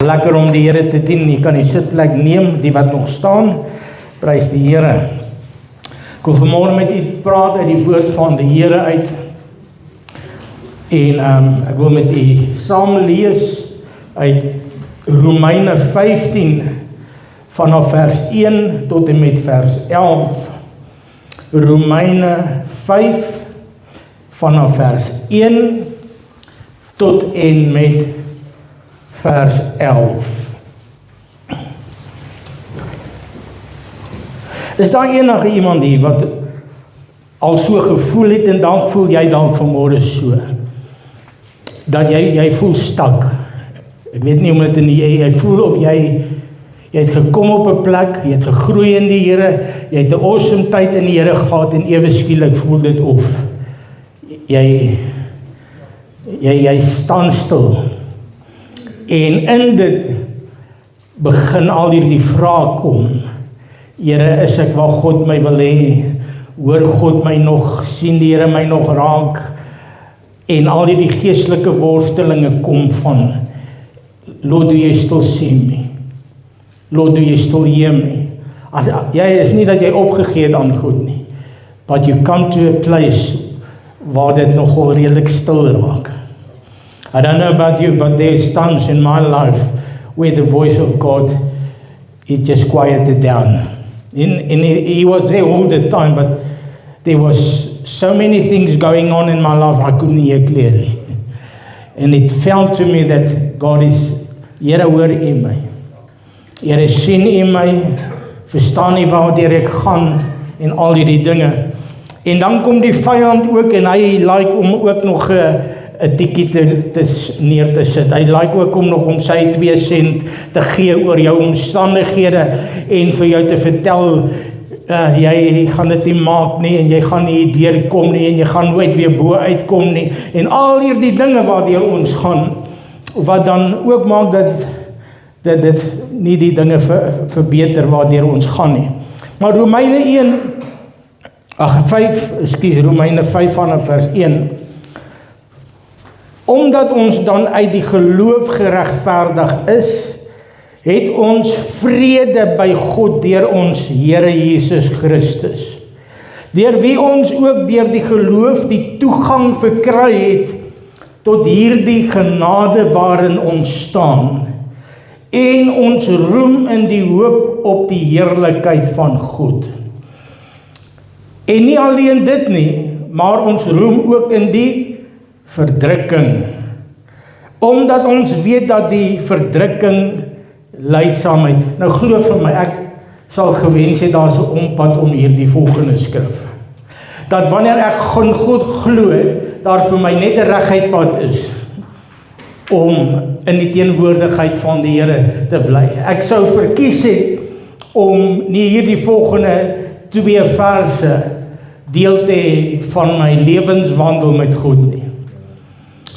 Lekker om die Here te dien. Jy kan die sitplek neem, die wat nog staan. Prys die Here. Ek wil vanmôre met u praat uit die woord van die Here uit. En ek wil met u saam lees uit Romeine 15 vanaf vers 1 tot en met vers 11. Romeine 5 vanaf vers 1 tot en met vers 11. Is daar enige iemand hier wat al so gevoel het en dan voel jy dalk vanmôre so, dat jy voel stak? Ek weet nie om dit in jy voel of jy het gekom op 'n plek, jy het gegroei in die Here, jy het 'n awesome tyd in die Here gehad en ewe skielik voel dit of jy staan stil. En in dit begin al hierdie vrae kom. Here, is ek waar God my wil hê? Hoor God my nog? Sien die Here my nog raak? En al hierdie geestelike worstelinge kom van, Lord, do you still see me? Lord, do you still hear me? Jy is nie dat jy opgegee het aan God nie, but you come to a place waar dit nogal redelik stil raak. I don't know about you, but there's times in my life where the voice of God, it just quieted down. And he was there all the time, but there was so many things going on in my life I couldn't hear clearly. And it felt to me that God is, Here, hoor U my. Here, sien U my, verstaan U waartoe ek gaan en al hierdie dinge. En dan kom die vyand ook en hy like om ook nog 'n tikkie neer te sit. Hy like ook om sy 2 sent te gee oor jou omstandighede en vir jou te vertel, jy gaan dit nie maak nie en jy gaan nie deurkom nie en jy gaan nooit weer bo uitkom nie. En al hierdie dinge waardeur ons gaan, wat dan ook maak dat dit nie die dinge verbeter waardeur ons gaan nie. Maar Romeine 5 vanaf vers 1. Omdat ons dan uit die geloof geregverdig is, het ons vrede by God deur ons Here Jesus Christus, deur wie ons ook deur die geloof die toegang verkry het tot hierdie genade waarin ons staan, en ons roem in die hoop op die heerlikheid van God. En nie alleen dit nie, maar ons roem ook in die verdrukking, omdat ons weet dat die verdrukking lydsaamheid. Nou glo vir my, ek sal gewens het daar's 'n ompad om hierdie volgende skrif. Dat wanneer ek gaan God glo, daar vir my net 'n reguit pad is om in die teenwoordigheid van die Here te bly. Ek sou verkies het om nie hierdie volgende 2 verse deel te hê van my lewenswandel met God nie.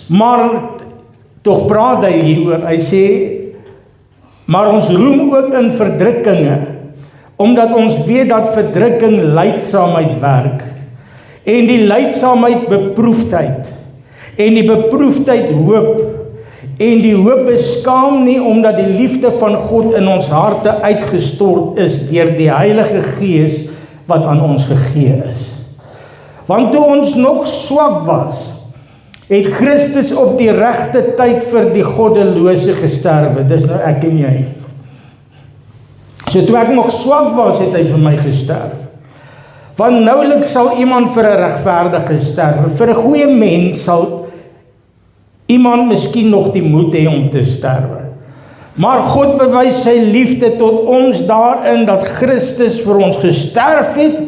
Maar tog praat hy hieroor. Hy sê, maar ons roem ook in verdrukkinge, omdat ons weet dat verdrukking lydsaamheid werk, en die lydsaamheid beproefdheid, en die beproefdheid hoop, en die hoop beskaam nie, omdat die liefde van God in ons harte uitgestort is deur die Heilige Gees wat aan ons gegee is. Want toe ons nog swak was, het Christus op die regte tyd vir die goddelose gesterwe. Dis nou ek en jy. So toe ek nog swak was, het hy vir my gesterf. Want nouliks sal iemand vir 'n regverdige sterwe. Vir 'n goeie mens sal iemand miskien nog die moed hê om te sterwe. Maar God bewys sy liefde tot ons daarin dat Christus vir ons gesterf het,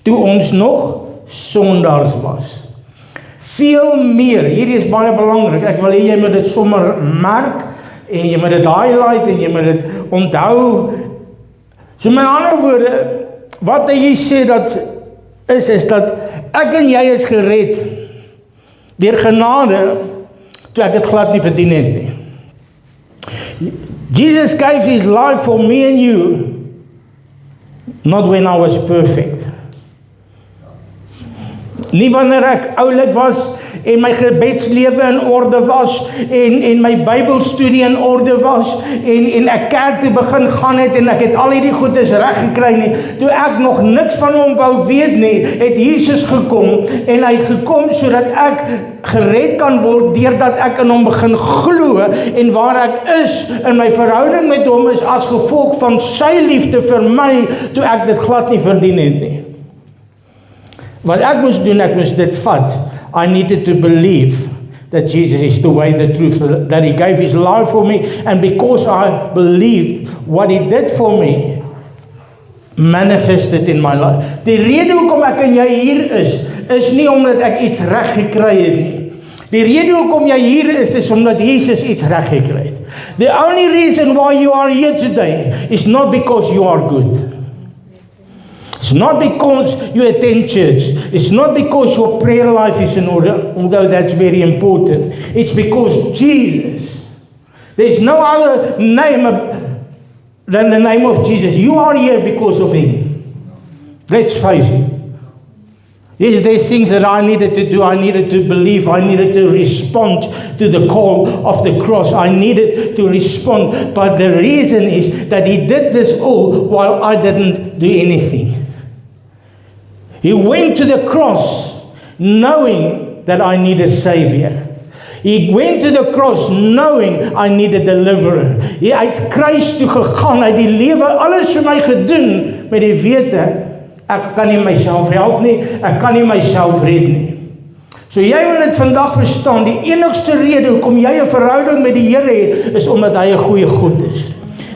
toe ons nog sondaars was. Veel meer, hierdie is baie belangrik, ek wil hê jy moet dit sommer merk, en jy moet dit highlight, en jy moet dit onthou. So met ander woorde, wat hy sê dat is dat ek en jy is gered, deur genade, toe ek dit glad nie verdien het nie. Jesus gave his life for me and you, not when I was perfect. Nie wanneer ek oulik was en my gebedslewe in orde was en my Bybelstudie in orde was en ek kerk toe begin gaan het en ek het al hierdie goedes reg gekry nie, toe ek nog niks van hom wou weet nie, het Jesus gekom en hy het gekom sodat ek gered kan word deurdat ek in hom begin glo en waar ek is in my verhouding met hom is as gevolg van sy liefde vir my toe ek dit glad nie verdien het nie. Wat ek moes doen, ek moes dit vat. I needed to believe that Jesus is the way, the truth, that he gave his life for me, and because I believed what he did for me, manifested in my life. Die rede hoekom ek en jy hier is nie omdat ek iets reg gekry het nie. Die rede hoekom jy hier is omdat Jesus iets reg gekry het. The only reason why you are here today is not because you are good. It's not because you attend church. It's not because your prayer life is in order, although that's very important. It's because Jesus. There's no other name than the name of Jesus. You are here because of him. Let's face it. Yes, there's things that I needed to do. I needed to believe. I needed to respond to the call of the cross. I needed to respond. But the reason is that he did this all while I didn't do anything. He went to the cross knowing that I need a Savior. He went to the cross knowing I need a deliverer. Hy het kruis toe gegaan, hy het die lewe alles vir my gedoen met die wete, ek kan nie myself help nie, ek kan nie myself red nie. So jy moet dit vandag verstaan, die enigste rede hoekom jy 'n verhouding met die Here het, is omdat hy 'n goeie God is.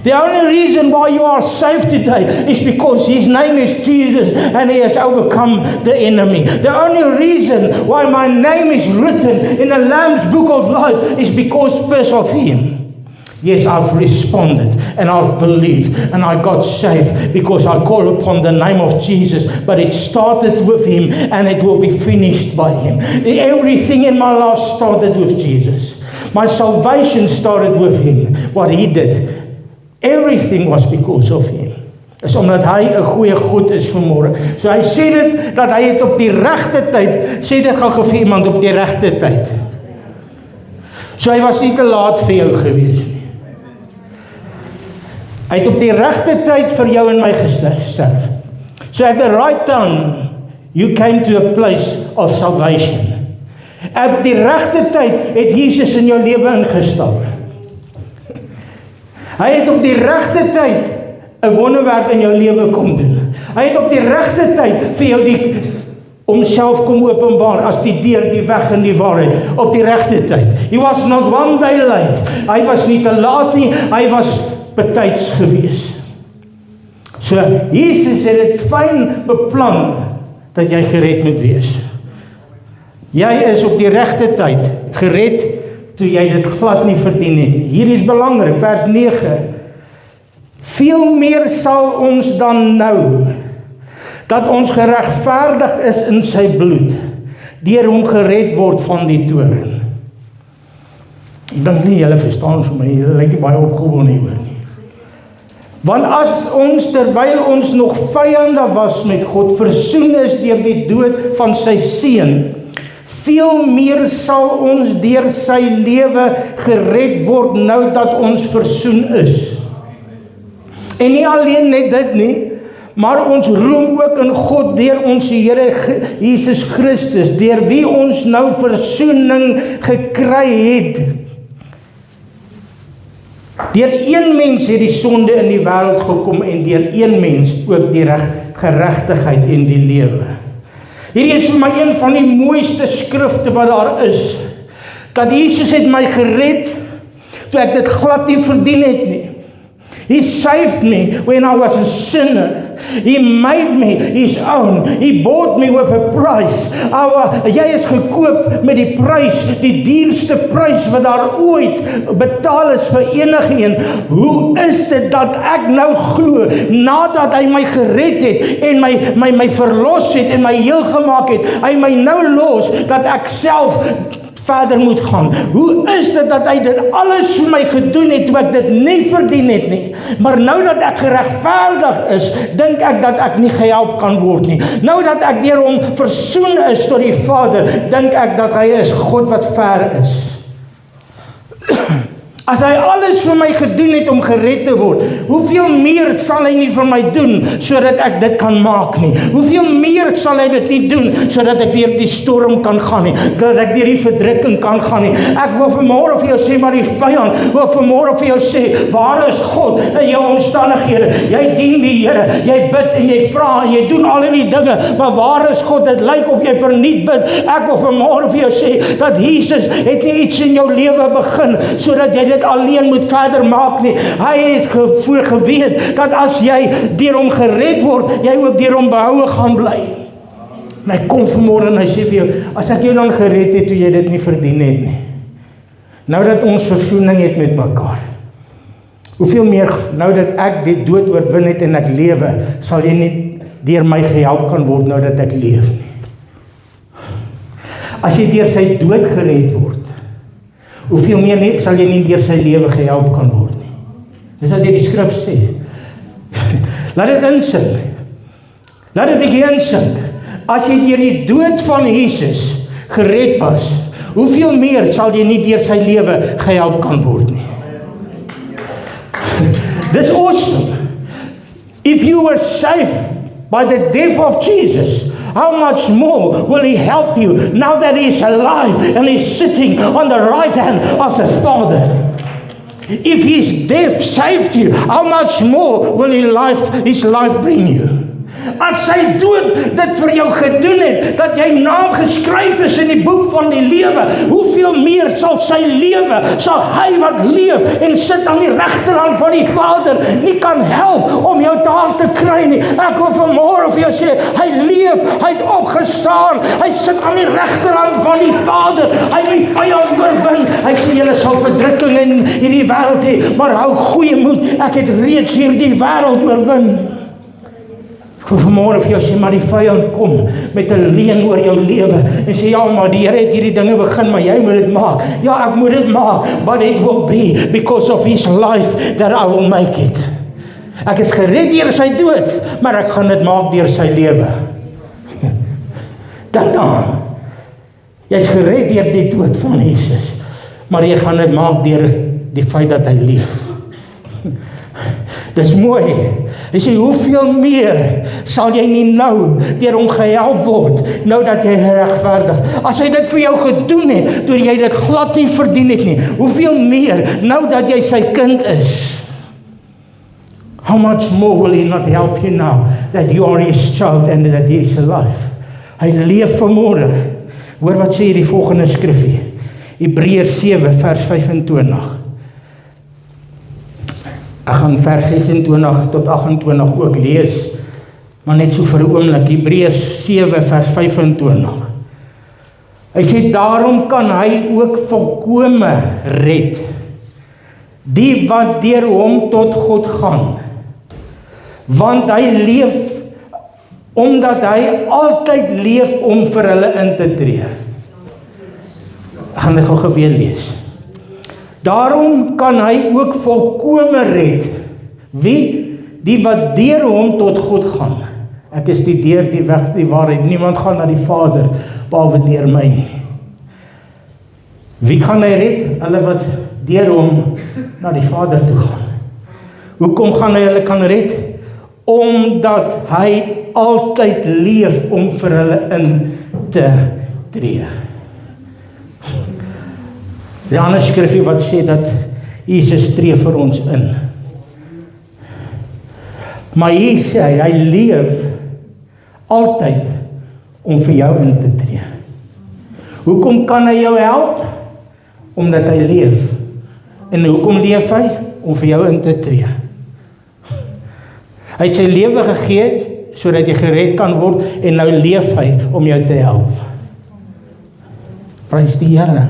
The only reason why you are saved today is because his name is Jesus and he has overcome the enemy. The only reason why my name is written in the Lamb's book of life is because first of him. Yes, I've responded and I've believed and I got saved because I call upon the name of Jesus, but it started with him and it will be finished by him. Everything in my life started with Jesus. My salvation started with him, what he did. Everything was because of him. Is omdat hy 'n goeie God is vanmôre. So hy sê dit dat hy het op die regte tyd, sê dit gou vir iemand op die regte tyd. So hy was nie te laat vir jou gewees nie. Hy het op die regte tyd vir jou en my gesterf. So at the right time, you came to a place of salvation. Op die regte tyd het Jesus in jou lewe ingestap. Hy het op die regte tyd 'n wonderwerk in jou lewe kom doen. Hy het op die regte tyd vir jou die homself kom openbaar as die deur, die weg en die waarheid op die regte tyd. He was not one day late. Hy was nie te laat nie, hy was betyds gewees. So Jesus het dit fyn beplan dat jy gered moet wees. Jy is op die regte tyd gered toe jy dit glad nie verdien het nie. Hier is belangrik, vers 9. Veel meer sal ons dan nou, dat ons geregverdig is in sy bloed, deur hom gered word van die toorn. Ek dink nie julle verstaan vir my, julle lyk nie baie opgewonde hieroor nie. Want as ons, terwyl ons nog vyande was met God, versoen is deur die dood van sy seun, veel meer sal ons deur sy lewe gered word nou dat ons versoen is. En nie alleen net dit nie, maar ons roem ook in God deur ons Here Jesus Christus, deur wie ons nou versoening gekry het. Deur een mens het die sonde in die wêreld gekom en deur een mens ook die geregtigheid en die lewe. Hierdie is vir my een van die mooiste skrifte wat daar is. Dat Jesus het my gered toe ek dit glad nie verdien het nie. He saved me when I was a sinner. He made me his own. He bought me with a price. Jy is gekoop met die prys, die duurste prys wat daar ooit betaal is vir enige een. Hoe is dit dat ek nou glo, nadat hy my gered het en my verlos het en my heel gemaak het, hy my nou los, dat ek self verder moet gaan. Hoe is dit dat hy dit alles vir my gedoen het, toe ek dit nie verdien het nie? Maar nou dat ek geregverdig is, dink ek dat ek nie gehelp kan word nie. Nou dat ek deur hom versoen is tot die Vader, dink ek dat hy is God wat ver is. As hy alles vir my gedoen het om gered te word, hoeveel meer sal hy nie vir my doen, sodat ek dit kan maak nie? Hoeveel meer sal hy dit nie doen, sodat ek deur die storm kan gaan nie, dat ek deur die verdrukking kan gaan nie? Ek wil vanmôre vir jou sê, maar die vyand wil vanmôre vir jou sê, waar is God in jou omstandighede? Jy dien die Here, jy bid en jy vra en jy doen al die dinge, maar waar is God? Dit lyk of jy verniet bid. Ek wil vanmôre vir jou sê, dat Jesus het nie iets in jou lewe begin, sodat jy dit alleen moet verder maak nie. Hy het geweet, dat as jy deur hom gered word, jy ook deur hom behoue gaan bly. En hy kom vanmôre en hy sê vir jou, as ek jou dan gered het, toe jy dit nie verdien het nie. Nou dat ons versoening het met mekaar, hoeveel meer, nou dat ek die dood oorwin het en ek lewe, sal jy nie deur my gehelp kan word, nou dat ek leef nie. As jy deur sy dood gered word, hoeveel meer sal jy nie deur sy lewe gehelp kan word nie. Dis wat die skrif sê. Laat dit insink. Laat dit begin insink. As jy deur die dood van Jesus gered was, hoeveel meer sal jy nie deur sy lewe gehelp kan word nie. Dis awesome. If you were saved by the death of Jesus, how much more will he help you now that he is alive and he's sitting on the right hand of the Father? If his death saved you, how much more will his life bring you? As sy dood dit vir jou gedoen het, dat jy naam geskryf is in die boek van die lewe, hoeveel meer sal sy lewe, sal hy wat leef en sit aan die regterhand van die Vader, nie kan help om jou daar te kry nie. Ek wil vanmôre vir jou sê, hy leef, hy het opgestaan, hy sit aan die regterhand van die Vader, hy het die vyand oorwin. Hy sê, julle sal verdrukking in hierdie wêreld hê, maar hou goeie moed, ek het reeds hierdie wêreld oorwin. Ek wil vanmôre vir jou sê, maar die vyand kom met 'n leuen oor jou lewe en sê, ja, maar die Here het hierdie dinge begin, maar jy moet dit maak. Ja, ek moet dit maak, but it will be because of his life that I will make it. Ek is gered deur sy dood, maar ek gaan dit maak deur sy lewe. Dan, jy's gered deur die dood van Jesus, maar jy gaan dit maak deur die feit dat hy leef. Dis mooi. Hy sê, hoeveel meer sal jy nie nou deur hom gehelp word, nou dat jy regverdig. As hy dit vir jou gedoen het, toe jy dit glad nie verdien het nie, hoeveel meer nou dat jy sy kind is? How much more will he not help you now that you are his child and that he is alive? Hy leef vanmôre. Hoor wat sê hierdie volgende skrifgie. Hebreërs 7 vers 25. Ek gaan vers 26 tot 28 ook lees, maar net so vir 'n oomblik. Hebreërs 7 vers 25. Hy sê, daarom kan hy ook volkome red, die wat deur hom tot God gaan, want hy leef, omdat hy altyd leef om vir hulle in te tree. Ek gaan dit gou weer lees. Daarom kan hy ook volkome red, wie? Die wat deur hom tot God gaan. Ek is die deur, die weg, die waarheid. Niemand gaan na die Vader, behalwe deur my nie. Wie kan hy red? Hulle wat deur hom na die Vader toe gaan. Hoekom gaan hy hulle kan red? Omdat hy altyd leef om vir hulle in te tree. Die ander skrifgie wat sê dat Jesus tree vir ons in. Maar hier sê hy leef altyd om vir jou in te tree. Hoekom kan hy jou help? Omdat hy leef. En hoekom leef hy? Om vir jou in te tree. Hy het sy lewe gegee, sodat jy gered kan word, en nou leef hy om jou te help. Prys die Here.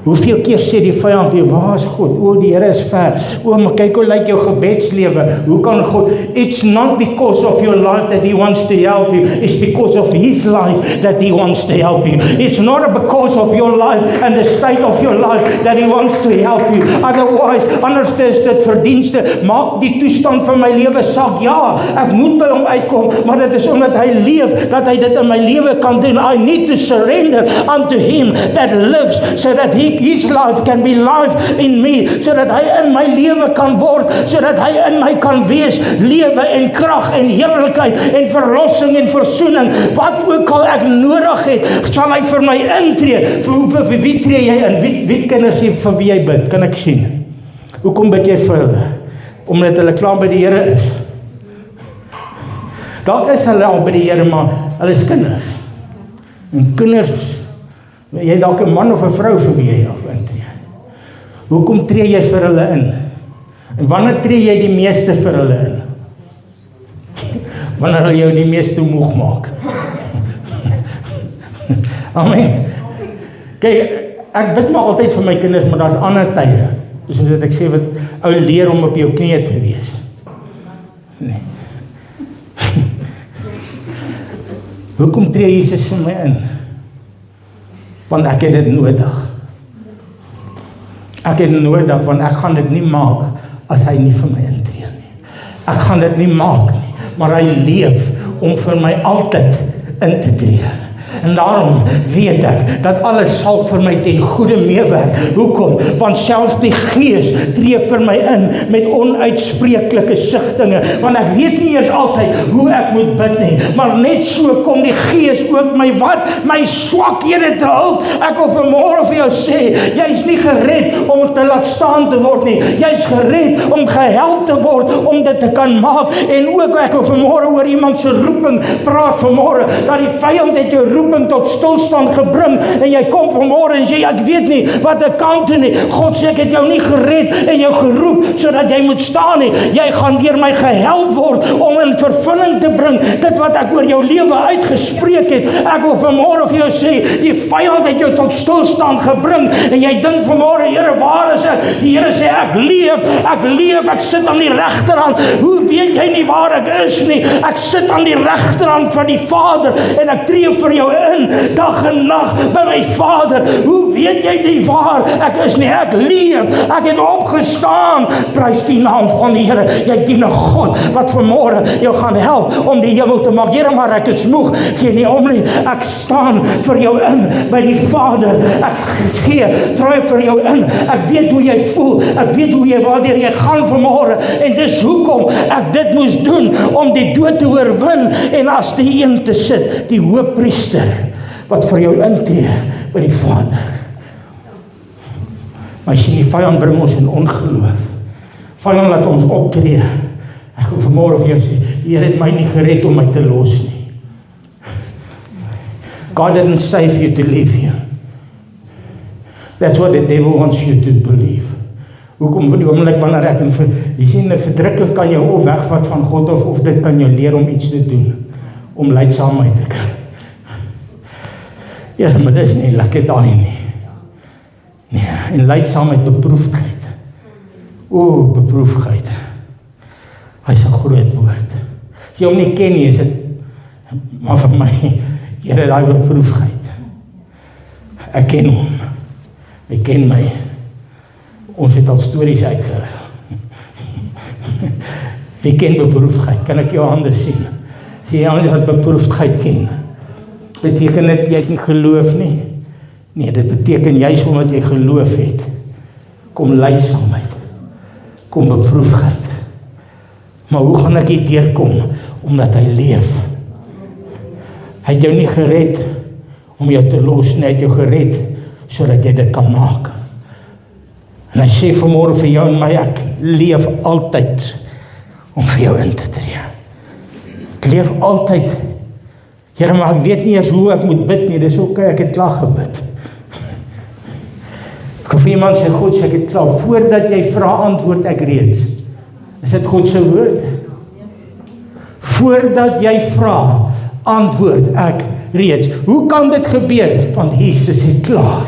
Hoeveel keer sê die vyand weer, waar is God? O, die Here is ver. O, maar kyk hoe lyk jou gebedslewe. Hoe kan God? It's not because of your life that He wants to help you. It's because of His life that He wants to help you. It's not because of your life and the state of your life that He wants to help you. Otherwise, anders is dit verdienste. Maak die toestand van my lewe saak. Ja, ek moet by hom uitkom, maar dit is omdat hy leef, dat hy dit in my lewe kan doen. I need to surrender unto Him that lives, so that His life can be life in me, so dat hy in my lewe kan word, so dat hy in my kan wees, lewe en krag en heerlikheid en verlossing en versoening, wat ook al ek nodig het, sal hy vir my intree. Vir wie tree jy in? Wie kinders jy vir wie jy bid? Kan ek sien? Hoekom bid jy vir hulle? Omdat hulle klaar by die Here is. Dalk is hulle al by die Here, maar hulle is kinders. En kinders, jy dalk 'n man of 'n vrou vir wie jy nog intree. Hoekom tree jy vir hulle in? En wanneer tree jy die meeste vir hulle in? Wanneer hulle jou die meeste moeg maak. Amen. Kyk, ek bid maar altyd vir my kinders, maar daar's ander tye. Soos wat ek sê, wat ou leer om op jou knieë te wees. Nee. Hoekom tree Jesus vir my in? Want ek het dit nodig. Ek het nodig, want ek gaan dit nie maak as hy nie vir my intree nie. Ek gaan dit nie maak nie, maar hy leef om vir my altyd in te tree. En daarom weet ek dat alles sal vir my ten goeie meewerk. Hoekom? Want selfs die Gees tree vir my in met onuitspreeklike sigtinge, want ek weet nie eers altyd hoe ek moet bid nie, maar net so kom die Gees ook my my swakhede te hulp. Ek wil vanmôre vir jou sê, jy's nie gered om te laat staan te word nie. Jy's gered om gehelp te word om dit te kan maak. En ook ek wil vanmôre oor iemand se roeping praat vanmôre, dat die vyand het jou roeping tot stilstand gebring, en jy kom vanmôre en sê, ek weet nie wat ek kan doen nie. God sê, ek het jou nie gered en jou geroep, sodat jy moet staan nie. Jy gaan deur my gehelp word, om in vervulling te bring, dit wat ek oor jou lewe uitgespreek het. Ek wil vanmôre vir jou sê, die vyand het jou tot stilstand gebring, en jy dink vanmôre, Here, waar is ek? Die Here sê, ek leef, ek sit aan die regterhand. Hoe weet jy nie waar ek is nie? Ek sit aan die regterhand van die Vader, en ek tree vir jou in, dag en nag by my Vader. Hoe weet jy nie waar ek is nie? Ek leef, ek het opgestaan. Prys die naam van die Here. Jy dien 'n God wat vanmôre jou gaan help om die hemel te maak. Here, maar ek is moeg. Gee nie om nie. Ek staan vir jou in by die Vader. Ek gee trou vir jou in. Ek weet hoe jy voel. Ek weet hoe jy waardeur jy gaan vanmôre, en dis hoekom ek dit moes doen, om die dood te oorwin en as die een te sit, die hoëpriester wat vir jou intree by die Vader. Maar as jy die vyand bring ons in ongeloof, vyand laat ons optree. Ek wil vanmôre vir jou sê, die Here het my nie gered om my te los nie. God didn't save you to leave you. That's what the devil wants you to believe. Hoekom van die oomblik wanneer ek jy sien, 'n verdrukking kan jou of wegvat van God of dit kan jou leer om iets te doen, om lydsaamheid te kry. Ja, maar dis nie lekker daai nie. Nee, en lydsaamheid, beproefdheid. O, beproefdheid. Hy is 'n groot woord. As jy hom nie ken nie, is dit, maar vir my, Here, daai beproefdheid. Ek ken hom. Hy ken my. Ons het al stories uitgeruil. Wie ken beproefdheid? Kan ek jou hande sien? Sien jy hande wat beproefdheid ken? Beteken dit jy het nie geloof nie? Nee, dit beteken juist omdat jy geloof het, kom lydsaamheid, kom beproefdheid. Maar hoe gaan ek hier deurkom? Omdat hy leef. Hy het jou nie gered om jou te los nie, hy het jou gered sodat jy dit kan maak. En hy sê vanmôre vir jou en my, ek leef altyd om vir jou in te tree. Ek leef altyd. Here, maar ek weet nie eers hoe ek moet bid nie, dis ok, ek het klaar gebid. Ek hoef iemand sê, God sê, ek het klaar, voordat jy vra antwoord ek reeds. Is dit God se woord? Voordat jy vra antwoord ek reeds. Hoe kan dit gebeur? Want Jesus het klaar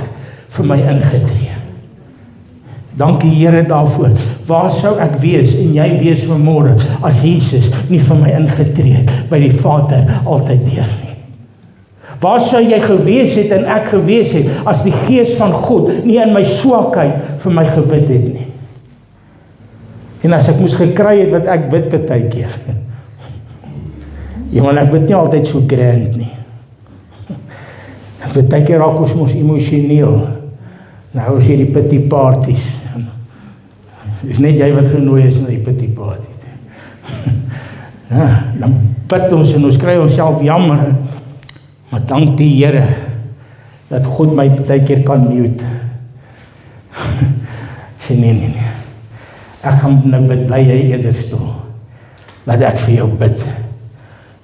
vir my ingetree. Dankie Here daarvoor. Waar sou ek wees en jy wees vanmôre as Jesus nie vir my ingetree het by die Vader altyd deur nie? Waar sou jy gewees het en ek gewees het as die Gees van God nie in my swakheid vir my gebid het nie? En as ek moes gekry het wat ek bid partykeer. Ja, maar ek bid nie altyd so grand nie. Partykeer raak ons mos emosioneel. Nou is hier die pity parties. Dis net jy wat genooi is na die pity party. Ja, dan bid ons en ons kry onsself jammer. Maar dank die Here dat God my partykeer kan mute. Sê nee. Ek gaan nou bid, bly jy eerder stil. Laat ek vir jou bid.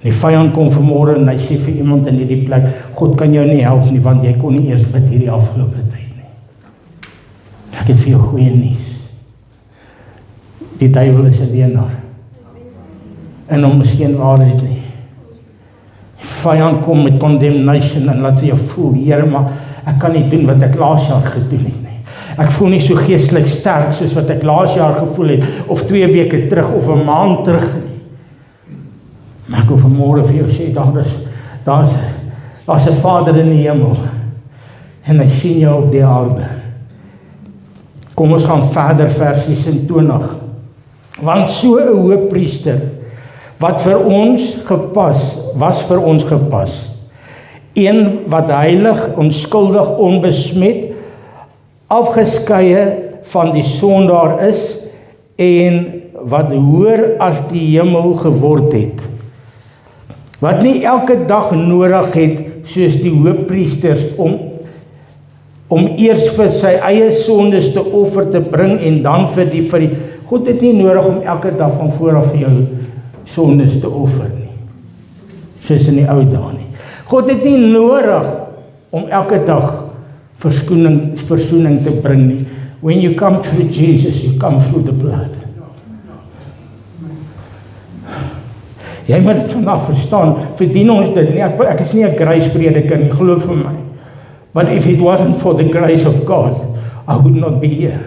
Die vyand kom vanmôre en hy sê vir iemand in hierdie plek, God kan jou nie help nie, want jy kon nie eers bid hierdie afgelope tyd nie. Ek het vir jou goeie nuus. Die duiwel is 'n leenaar. En hom miskien waarheid nie. Die vyand kom met condemnation en laat jy voel, Here, maar ek kan nie doen wat ek laas jaar gedoen het nie. Ek voel nie so geestelik sterk soos wat ek laas jaar gevoel het, of 2 weke terug, of 'n maand terug nie. Maar ek wil vanmôre vir jou sê, daar's 'n Vader in die hemel, en hy sien jou op die aarde. Kom ons gaan verder, vers 26. Want so 'n hoëpriester, wat vir ons was vir ons gepas, een wat heilig, onskuldig, onbesmet, afgeskeie van die sondaar is, en wat hoër as die hemel geword het, wat nie elke dag nodig het, soos die hoëpriesters, om eers vir sy eie sondes te offer te bring, en dan vir die God het nie nodig om elke dag van vooraf vir jou sondes te offer nie, soos in die ou dae nie. God het nie nodig om elke dag versoening te bring nie. When you come through Jesus, you come through the blood. Jy moet dit vandag verstaan, verdien ons dit nie, ek is nie 'n grace prediker nie, glo vir my. But if it wasn't for the grace of God, I would not be here.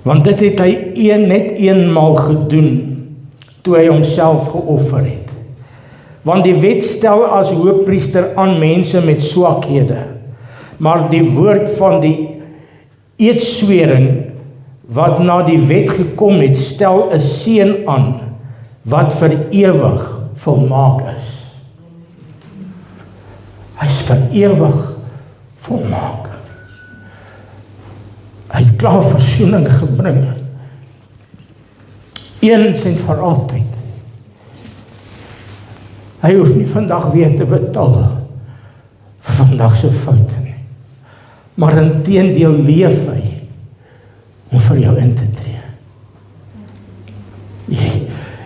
Want dit het hy net eenmaal gedoen, toe hy homself geoffer het. Want die wet stel as hoëpriester aan mense met swakhede, maar die woord van die eedswering, wat na die wet gekom het, stel 'n seun aan, wat vir ewig volmaak is. Hy is vir ewig volmaak. Hy het klaar versoening gebring. Eens en vir altyd. Hy hoef nie vandag weer te betaal vir vandag se foute nie. Maar inteendeel leef hy om vir jou in te tree.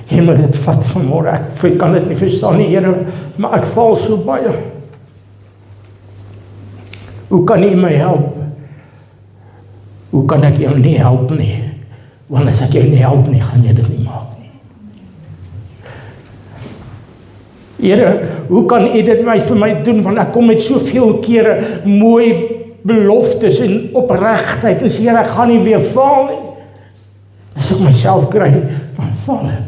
Jy moet dit vat vanmôre. Ek kan dit nie verstaan nie, Here, maar ek val so baie. Hoe kan U my help? Hoe kan ek jou nie help nie? Want as ek jou nie help nie, gaan jy dit nie maak nie. Here, hoe kan U dit vir my doen? Want ek kom met soveel kere mooi beloftes en opregtheid. En sê, Here, ek gaan nie weer val nie. As ek myself kry, dan val ek.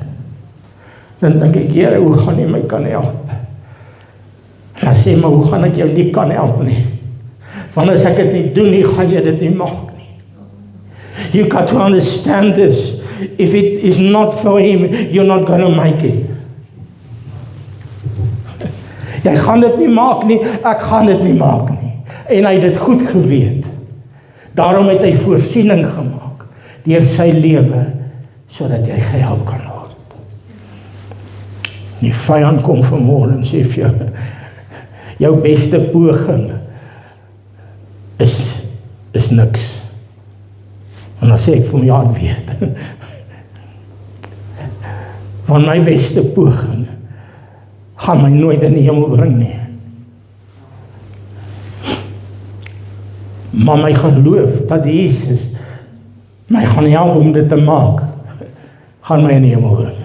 Dan dink ek, Here, hoe gaan U my kan help? En dan sê, maar hoe gaan ek jou nie kan help nie? Want as ek dit nie doen nie, gaan jy dit nie maak nie. You got to understand this. If it is not for Him, you're not going to make it. Jy gaan dit nie maak nie, ek gaan dit nie maak nie. En hy het dit goed geweet. Daarom het hy voorsiening gemaak deur sy lewe, sodat jy gehelp kan word. Die vyand kom vanmôre en sê vir jou beste poging is niks. En dan sê ek vir my, ja, ek weet. Want my beste poging gaan my nooit in die hemel bring nie. Maar my geloof dat Jesus my gaan help om dit te maak, gaan my in die hemel bring.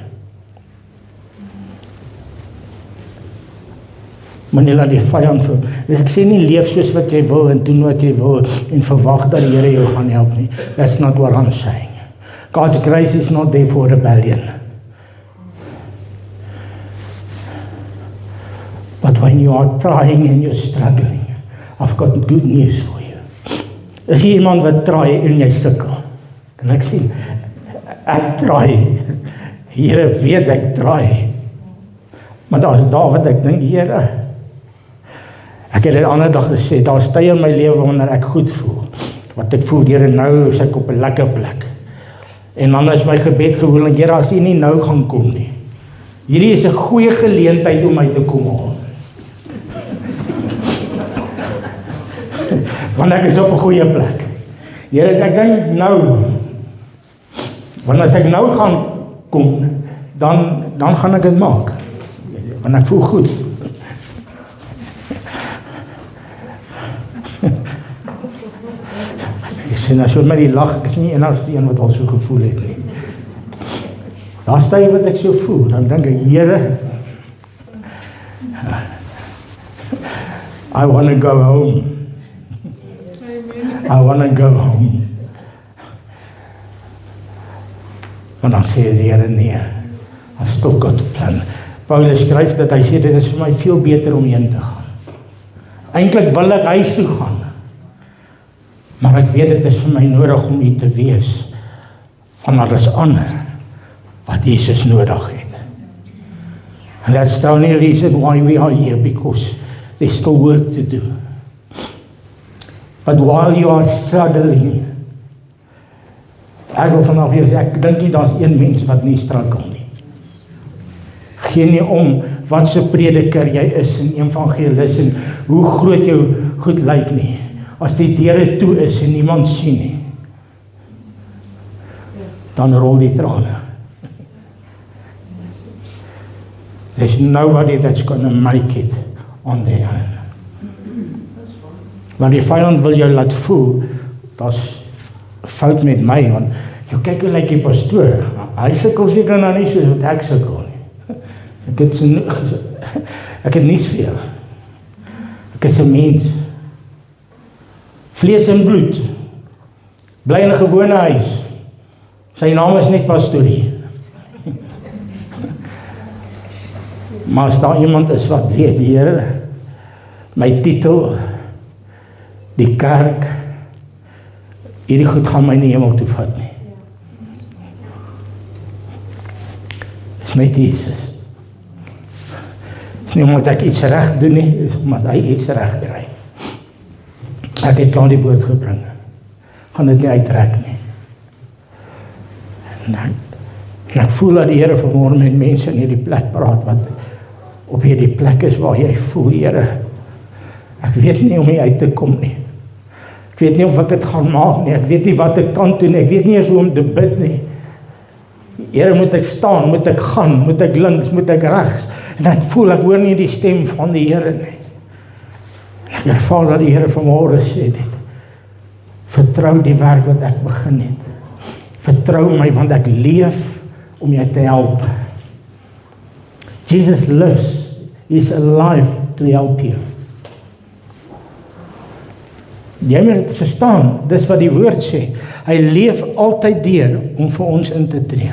Moenie laat die vyand vir. Dus ek sê nie leef soos wat jy wil en doen wat jy wil en verwag dat die Here jou gaan help nie. That's not what I'm saying. God's grace is not there for rebellion. But when you are trying and you're struggling, I've got good news for you. Is hier iemand wat try en jy sukkel? Kan ek sien? Ek try. Here weet ek try. Maar daar is Dawid, ek dink, Here, ek het dit ander dag gesê, daar is tye in my lewe wanneer ek goed voel. Wat ek voel, Here, nou is ek op 'n lekker plek. En dan is my gebed gewoonlik, Here, as U nie nou gaan kom nie. Hierdie is 'n goeie geleentheid om my te kom haal. Want ek is op 'n goeie plek. Here, ek dink nou, want as ek nou gaan kom, dan gaan ek dit maak. Want ek voel goed. Ek sê, as jy met die lag, ek is nie enigste een wat al so gevoel het nie. Daar sta jy wat ek so voel, dan dink ek, Here, I want to go home. I want to go home. En dan sê die Here, nee, I've still got a plan. Paulus skryf dat hy sê, dit is vir my veel beter om heen te gaan. Eintlik wil ek huis toe gaan, maar ek weet dit is vir my nodig om hier te wees, van alles ander, wat Jesus nodig het. And that's the only reason why we are here, because there's still work to do. But while you are struggling, ek wil vanaf jou sê, ek dink nie daar's een mens wat nie struggle nie. Geen nie om wat se prediker jy is en evangelis en hoe groot jou goed lyk nie. As die deure toe is en niemand sien nie, dan rol die trane. There's nobody that's gonna make it on their own. Want die vyand wil jou laat voel, daar's fout met my, want jy kyk hoe lyk die pastoor, hy sukkel seker nou nie soos wat ek sukkel nie. Ek het niets vir jou. Ek is 'n mens. Vlees en bloed. Bly in 'n gewone huis. Sy naam is net pastorie. Maar as daar iemand is wat weet, Here, my titel, die kerk, hierdie goed gaan my nie hemel toe vat nie. Dis met Jesus. Dis nie omdat ek iets reg doen nie, dis omdat hy iets reg kry. Ek het klaar die woord gebring. Gaan dit nie uittrek nie. En ek voel dat die Here vanmôre met mense in hierdie plek praat, wat op hierdie plek is waar jy voel, Here, ek weet nie om hier uit te kom nie. Ek weet nie of ek dit gaan maak nie, ek weet nie wat ek kan doen, ek weet nie eens hoe om te bid nie. Here, moet ek staan, moet ek gaan, moet ek links, moet ek regs, en ek voel, ek hoor nie die stem van die Here nie. Ek ervaar dat die Here vanmôre sê dit, vertrou die werk wat ek begin het, vertrou my, want ek leef om jou te help. Jesus lives, he's alive to help you. Jy moet dit verstaan, dis wat die woord sê. Hy leef altyd deur om vir ons in te tree.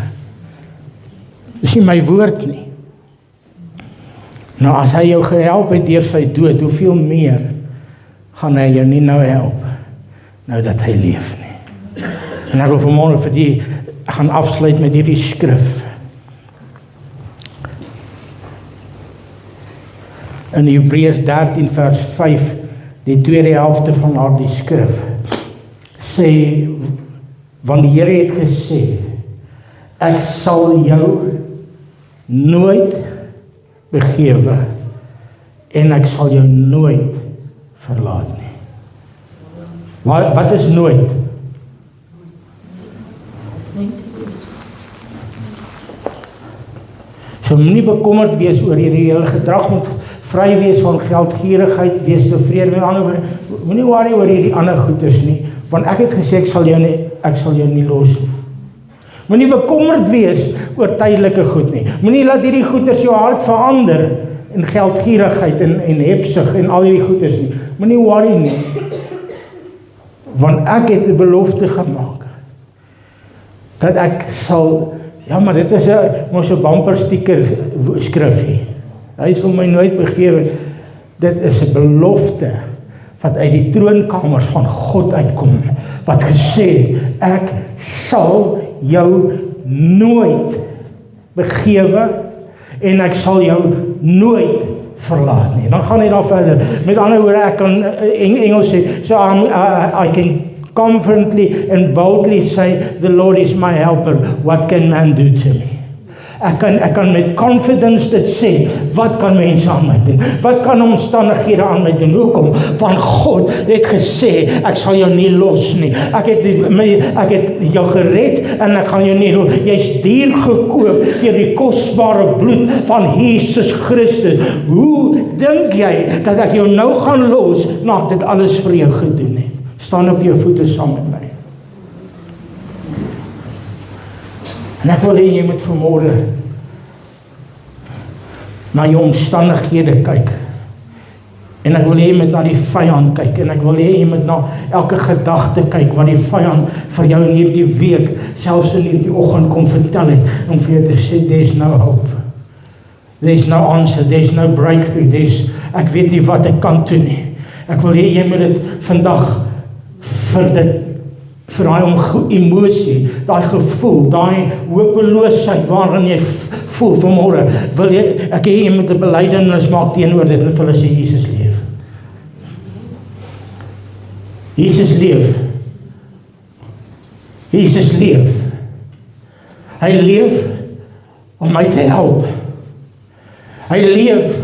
Dis nie my woord nie. Nou as hy jou gehelp het deur sy dood, hoeveel meer gaan hy jou nie nou help, nou dat hy leef nie. En ek wil vanmôre vir die gaan afsluit met hierdie skrif. In Hebreërs 13 vers 5, die tweede helfte van daardie skrif, sê, want die Here het gesê, ek sal jou nooit begewe en ek sal jou nooit verlaat nie. Wat is nooit? So moenie bekommerd wees oor hierdie hele gedrag, moet vry wees van geldgierigheid, wees tevrede. Met ander woorde, moenie worry oor hierdie ander goeders nie, want ek het gesê ek sal jou nie los nie. Moenie bekommerd wees oor tydelike goed nie. Moenie laat hierdie goeders jou hart verander en geldgierigheid en hebsug en al hierdie goedes nie. Moenie worry nie. Want ek het 'n belofte gemaak dat ek sal, ja, maar dit is mos 'n bumper sticker skrifgie. Hy sal my nooit begewe. Dit is 'n belofte wat uit die troonkamers van God uitkom, wat gesê, ek sal jou nooit begewe en ek sal jou nooit verlaat nie. Dan gaan hy daar verder. Met ander woorde, ek kan Engels sê, so I can confidently and boldly say, the Lord is my helper, what can man do to me? Ek kan met confidence dit sê, wat kan mense aan my doen? Wat kan omstandighede aan my doen? Hoekom? Want God het gesê, ek sal jou nie los nie. Ek het jou gered en ek gaan jou nie los. Jy's duur gekoop deur die kosbare bloed van Jesus Christus. Hoe dink jy dat ek jou nou gaan los, na ek dit alles vir jou gedoen het? Staan op jou voete saam met my. En ek wil hê jy moet vanmôre na jou omstandighede kyk. En ek wil hê jy moet na die vyand kyk. En ek wil hê jy moet na elke gedagte kyk wat die vyand vir jou in hierdie week, selfs in hierdie oggend kom vertel het, om vir jou te sê, there's no hope. There's no answer, there's no breakthrough, ek weet nie wat ek kan doen nie. Ek wil hê jy moet dit vandag vir daai emosie, daai gevoel, daai hopeloosheid waarin jy voel vanmôre, ek hê jy moet 'n belydenis maak teenoor dit en vir hulle sê, Jesus leef. Jesus leef. Jesus leef. Hy leef om my te help. Hy leef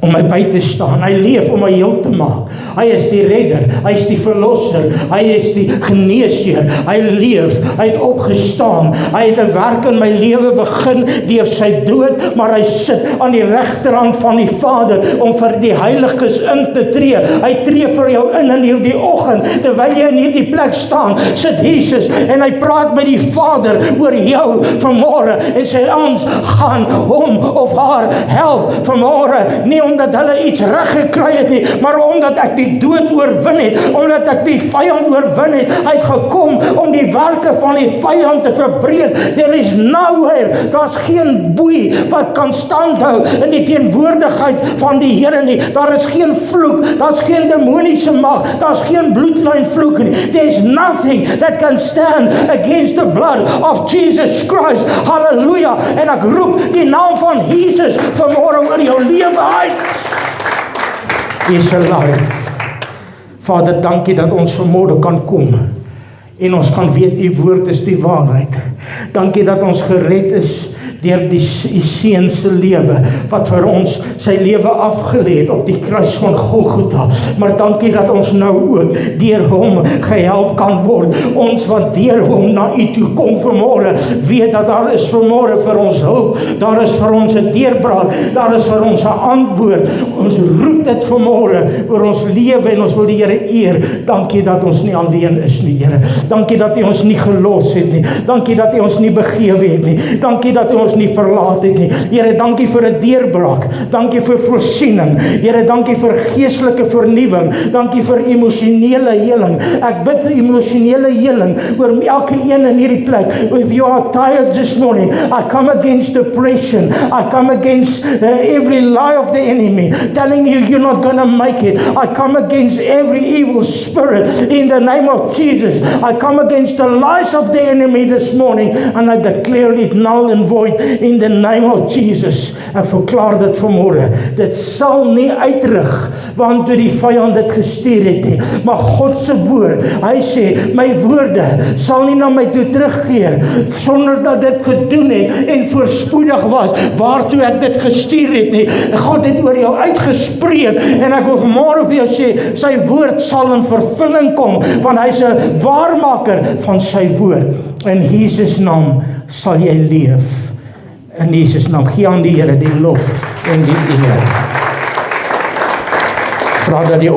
om my by te staan. Hy leef om my heel te maak. Hy is die redder, hy is die verlosser, hy is die geneesheer. Hy leef, hy het opgestaan. Hy het 'n werk in my lewe begin deur sy dood, maar hy sit aan die regterhand van die Vader om vir die heiliges in te tree. Hy tree vir jou in hierdie oggend, terwyl jy in hierdie plek staan, sit Jesus en hy praat met die Vader oor jou vanmôre en sê, ons gaan hom of haar help vanmôre, nie omdat hulle iets reg gekry het nie, maar omdat ek die dood oorwin het, omdat ek die vyand oorwin het. Hy het gekom om die werke van die vyand te verbreek. There is nowhere, daar's geen boei wat kan standhou in die teenwoordigheid van die Here nie. Daar is geen vloek, daar's geen demoniese mag, daar's geen bloedlyn vloek nie. There's nothing that can stand against the blood of Jesus Christ. Halleluja. En ek roep die naam van Jesus vanmôre oor jou lewe uit. Is alive. Vader, dankie dat ons vanmôre kan kom en ons kan weet u woord is die waarheid. Dankie dat ons gered is deur die seun se lewe wat vir ons sy lewe afgelê het op die kruis van Golgotha. Maar dankie dat ons nou ook deur hom gehelp kan word. Ons wat deur hom na u toe kom vanmôre, weet dat daar is vanmôre vir ons hulp, daar is vir ons 'n deurbraak, daar is vir ons 'n antwoord. Ons roep dit vanmôre oor ons lewe en ons wil die Here eer. Dankie dat ons nie alleen is nie, Here. Dankie dat u ons nie gelos het nie. Dankie dat u ons nie begewe het nie. Dankie dat u ons nie verlaat het nie. Here, dankie vir 'n deurbraak. Dankie vir voorsiening. Here, dankie vir geestelike vernuwing. Dankie vir emosionele heling. Ek bid vir emosionele heling oor elke een in hierdie plek. If you are tired this morning, I come against depression. I come against every lie of the enemy telling you you're not going to make it. I come against every evil spirit in the name of Jesus. I come against the lies of the enemy this morning and I declare it null and void in the name of Jesus. Ek verklaar dit vanmôre. Dit sal nie uitrig want toe die vyand dit gestuur het nie. Maar God se woord, hy sê, my woorde sal nie na my toe terugkeer sonder dat dit gedoen het en voorspoedig was waartoe ek dit gestuur het nie. God het oor jou uitgespreek en ek wil vanmôre vir jou sê, sy woord sal in vervulling kom want hy's 'n waarmaker van sy woord. In Jesus naam sal jy leef. In Jesus naam, gee aan die Here die lof en die eer. Vra dat die